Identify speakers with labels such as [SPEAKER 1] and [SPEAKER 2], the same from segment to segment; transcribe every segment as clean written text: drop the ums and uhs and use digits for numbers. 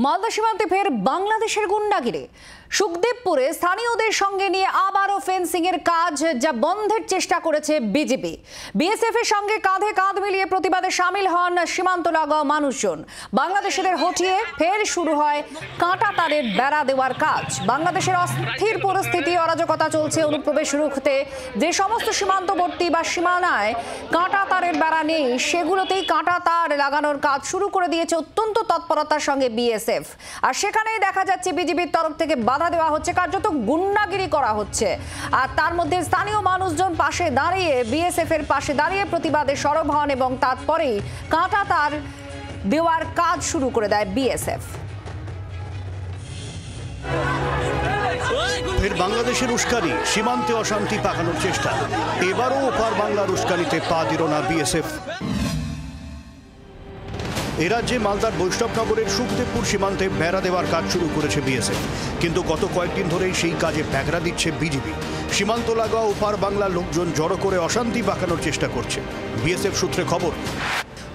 [SPEAKER 1] মালদা সীমান্তে ফের বাংলাদেশের গুন্ডাগিরি। সুখদেবপুরে স্থানীয়দের সঙ্গে নিয়ে আবারও ফেন্সিং এর কাজ যা বন্ধের চেষ্টা করেছে বিজেপি। বিএসএফ এর সঙ্গে কাঁধে কাঁধ মিলিয়ে প্রতিবাদে সামিল হন সীমান্ত লাগোয়া মানুষজন। বাংলাদেশিদের হটিয়ে ফের শুরু হয় কাঁটা তারের বেড়া দেওয়ার কাজ। বাংলাদেশের অস্থির পরিস্থিতি, অরাজকতা চলছে অনুপ্রবেশ রুখতে যে সমস্ত সীমান্তবর্তী বা সীমানায় কাঁটা তারের বেড়া নেই সেগুলোতেই কাঁটা তার লাগানোর কাজ শুরু করে দিয়েছে অত্যন্ত তৎপরতার সঙ্গে বিএসএফ। আর সেখানেই দেখা যাচ্ছে বিজেপির তরফ থেকে বাধা দেওয়া হচ্ছে, কার্যত গুন্ডাগিরি করা হচ্ছে। আর তার মধ্যে স্থানীয় মানুষজন পাশে দাঁড়িয়ে বিএসএফ এর পাশে দাঁড়িয়ে প্রতিবাদে সরব হন এবং তারপরেই কাঁটা তার দেওয়ার কাজ শুরু করে দেয় বিএসএফ।
[SPEAKER 2] ফের বাংলাদেশের উস্কানি, সীমান্তে অশান্তি পাকানোর চেষ্টা। এবারও ওপার বাংলার উস্কানিতে পা দিল না বিএসএফ। এ রাজ্যে মালদার বৈষ্ণবনগরের সুখদেবপুর সীমান্তে বেড়া দেওয়ার কাজ শুরু করেছে বিএসএফ, কিন্তু গত কয়েকদিন ধরেই সেই কাজে ব্যাঘাত দিচ্ছে বিজেপি। সীমান্ত লাগোয়া ওপার বাংলার লোকজন জড়ো করে অশান্তি পাকানোর চেষ্টা করছে। বিএসএফ সূত্রে খবর,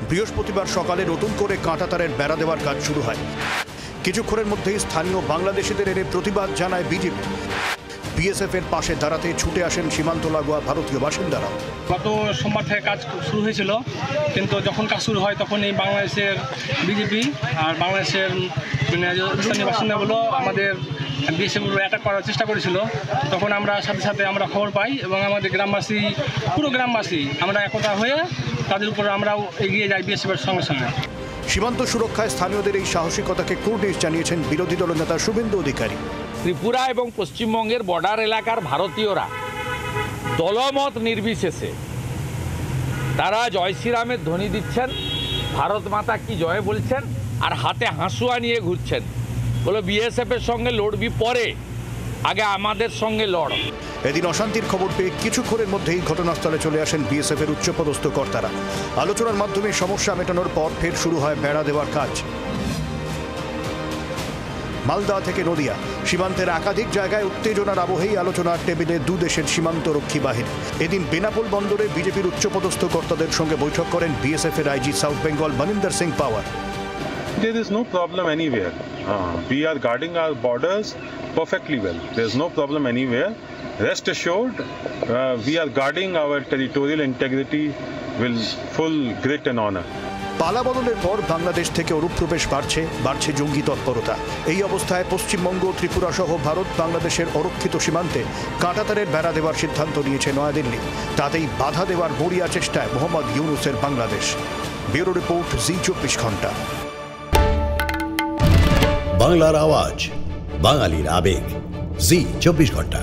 [SPEAKER 2] বৃহস্পতিবার সকালে নতুন করে কাঁটাতারের বেড়া দেওয়ার কাজ শুরু হয়। কিছুক্ষণের মধ্যেই স্থানীয় বাংলাদেশিদের এনে প্রতিবাদ জানায় বিজেপি। বিএসএফ এর পাশে দাঁড়াতে ছুটে আসেন সীমান্ত লাগোয়া ভারতীয় বাসিন্দারা।
[SPEAKER 3] গত সোমবার থেকে কাজ শুরু হয়েছিল, কিন্তু যখন কাজ শুরু হয় তখন এই বাংলাদেশের বিজেপি আর বাংলাদেশের স্থানীয় বাসিন্দাগুলো আমাদের বিএসএফ অ্যাটাক করার চেষ্টা করেছিল। তখন আমরা সাথে সাথে আমরা খবর পাই এবং আমাদের গ্রামবাসী, পুরো গ্রামবাসী আমরা একতা হয়ে তাদের উপর আমরাও এগিয়ে যাই বিএসএফের সঙ্গে সঙ্গে।
[SPEAKER 2] সীমান্ত সুরক্ষায় স্থানীয়দের এই সাহসিকতাকে কুর্নিশ জানিয়েছেন বিরোধী দলনেতা শুভেন্দু অধিকারী।
[SPEAKER 4] ত্রিপুরা এবং পশ্চিমবঙ্গের বর্ডার এলাকার ভারতীয়রা দলমত নির্বিশেষে তারা জয় শ্রীরামের ধ্বনি দিচ্ছেন, ভারত মাতা কি জয় বলছেন, আর হাতে হাঁসুয়া নিয়ে ঘুরছেন। বলো বিএসএফের সঙ্গে লড়বি পরে, আগে আমাদের সঙ্গে লড়।
[SPEAKER 2] এদিন অশান্তির খবর পেয়ে কিছুক্ষণের মধ্যেই ঘটনাস্থলে চলে আসেন বিএসএফ এর উচ্চপদস্থ কর্তারা। আলোচনার মাধ্যমে সমস্যা মেটানোর পর ফের শুরু হয় বেড়া দেওয়ার কাজ। মালদা থেকে নদিয়া সীমান্তের একাধিক জায়গায় উত্তেজনার আবহেই আলোচনার টেবিলে দু দেশের সীমান্তরক্ষী বাহিনী। এদিন বেনাপোল বন্দরে বিজেপির উচ্চপদস্থ কর্তাদের সঙ্গে বৈঠক করেন বিএসএফ এর IG south Bengal Maninder Singh power.
[SPEAKER 5] There is no problem anywhere. We are guarding our borders perfectly well. There is no problem anywhere. Rest assured, we are guarding our territorial integrity with full grit and honor.
[SPEAKER 2] পালা বদলের পর বাংলাদেশ থেকে অনুপ্রবেশ বাড়ছে জঙ্গি তৎপরতা। এই অবস্থায় পশ্চিমবঙ্গ, ত্রিপুরা সহ ভারত বাংলাদেশের অরক্ষিত সীমান্তে কাঁটাতারের বেড়া দেওয়ার সিদ্ধান্ত নিয়েছে নয়াদিল্লি। তাতেই বাধা দেওয়ার মরিয়া চেষ্টায় মোহাম্মদ ইউনুসের বাংলাদেশ। ব্যুরো রিপোর্ট, জি24 ঘন্টা।
[SPEAKER 6] বাংলার আওয়াজ, বাঙালির আবেগ, জি24 ঘন্টা।